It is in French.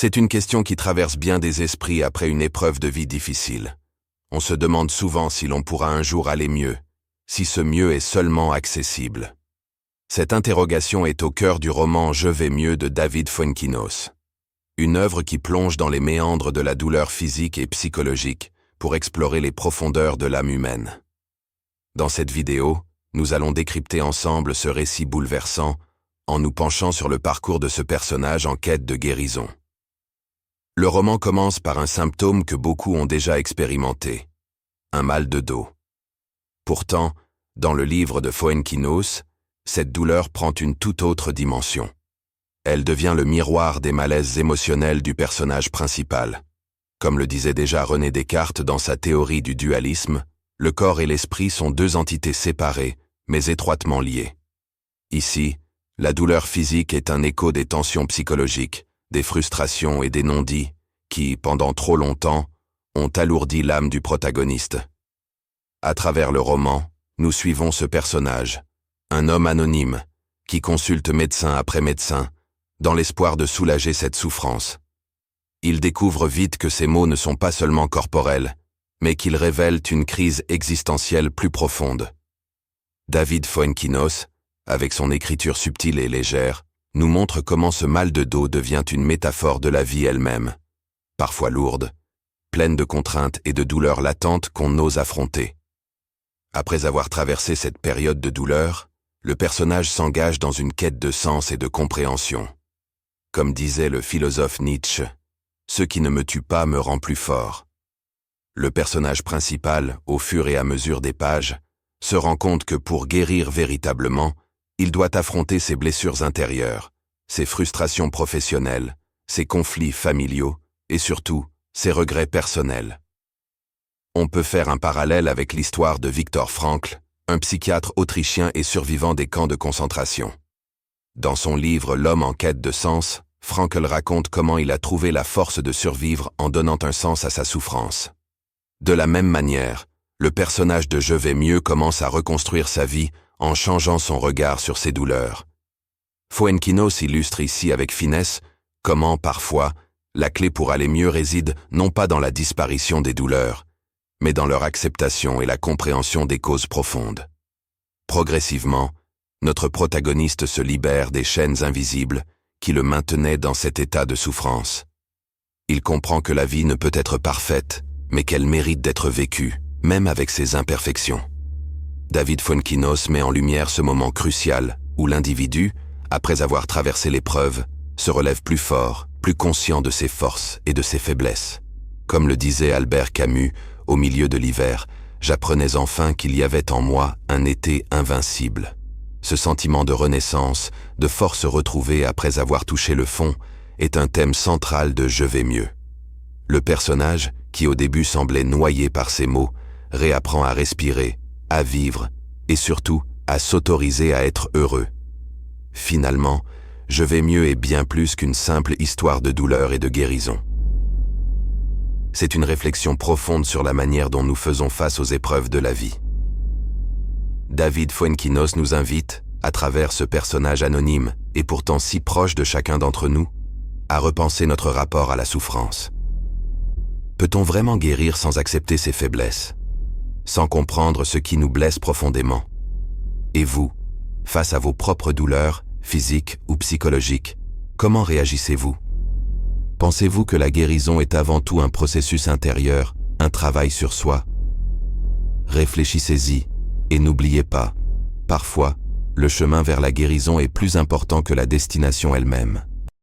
C'est une question qui traverse bien des esprits après une épreuve de vie difficile. On se demande souvent si l'on pourra un jour aller mieux, si ce mieux est seulement accessible. Cette interrogation est au cœur du roman « Je vais mieux » de David Fuenquinos. Une œuvre qui plonge dans les méandres de la douleur physique et psychologique pour explorer les profondeurs de l'âme humaine. Dans cette vidéo, nous allons décrypter ensemble ce récit bouleversant en nous penchant sur le parcours de ce personnage en quête de guérison. Le roman commence par un symptôme que beaucoup ont déjà expérimenté, un mal de dos. Pourtant, dans le livre de Fuenquinos, cette douleur prend une toute autre dimension. Elle devient le miroir des malaises émotionnels du personnage principal. Comme le disait déjà René Descartes dans sa théorie du dualisme, le corps et l'esprit sont deux entités séparées, mais étroitement liées. Ici, la douleur physique est un écho des tensions psychologiques, des frustrations et des non-dits qui, pendant trop longtemps, ont alourdi l'âme du protagoniste. À travers le roman, nous suivons ce personnage, un homme anonyme, qui consulte médecin après médecin, dans l'espoir de soulager cette souffrance. Il découvre vite que ces maux ne sont pas seulement corporels, mais qu'ils révèlent une crise existentielle plus profonde. David Fuenquinos, avec son écriture subtile et légère, nous montre comment ce mal de dos devient une métaphore de la vie elle-même, parfois lourde, pleine de contraintes et de douleurs latentes qu'on ose affronter. Après avoir traversé cette période de douleur, le personnage s'engage dans une quête de sens et de compréhension. Comme disait le philosophe Nietzsche, « Ce qui ne me tue pas me rend plus fort ». Le personnage principal, au fur et à mesure des pages, se rend compte que pour guérir véritablement, il doit affronter ses blessures intérieures, ses frustrations professionnelles, ses conflits familiaux et surtout ses regrets personnels. On peut faire un parallèle avec l'histoire de Viktor Frankl, un psychiatre autrichien et survivant des camps de concentration. Dans son livre « L'homme en quête de sens », Frankl raconte comment il a trouvé la force de survivre en donnant un sens à sa souffrance. De la même manière, le personnage de Je vais mieux commence à reconstruire sa vie en changeant son regard sur ses douleurs. Fuenquinos illustre ici avec finesse comment, parfois, la clé pour aller mieux réside non pas dans la disparition des douleurs, mais dans leur acceptation et la compréhension des causes profondes. Progressivement, notre protagoniste se libère des chaînes invisibles qui le maintenaient dans cet état de souffrance. Il comprend que la vie ne peut être parfaite, mais qu'elle mérite d'être vécue, même avec ses imperfections. David Fuenquinos met en lumière ce moment crucial où l'individu, après avoir traversé l'épreuve, se relève plus fort, plus conscient de ses forces et de ses faiblesses. Comme le disait Albert Camus, au milieu de l'hiver, j'apprenais enfin qu'il y avait en moi un été invincible. Ce sentiment de renaissance, de force retrouvée après avoir touché le fond, est un thème central de Je vais mieux. Le personnage, qui au début semblait noyé par ses maux, réapprend à respirer, à vivre et surtout à s'autoriser à être heureux. Finalement, Je vais mieux est bien plus qu'une simple histoire de douleur et de guérison. C'est une réflexion profonde sur la manière dont nous faisons face aux épreuves de la vie. David Fuenquinos nous invite, à travers ce personnage anonyme et pourtant si proche de chacun d'entre nous, à repenser notre rapport à la souffrance. Peut-on vraiment guérir sans accepter ses faiblesses, sans comprendre ce qui nous blesse profondément? Et vous, face à vos propres douleurs, physiques ou psychologiques, comment réagissez-vous? Pensez-vous que la guérison est avant tout un processus intérieur, un travail sur soi? Réfléchissez-y et n'oubliez pas, parfois, le chemin vers la guérison est plus important que la destination elle-même.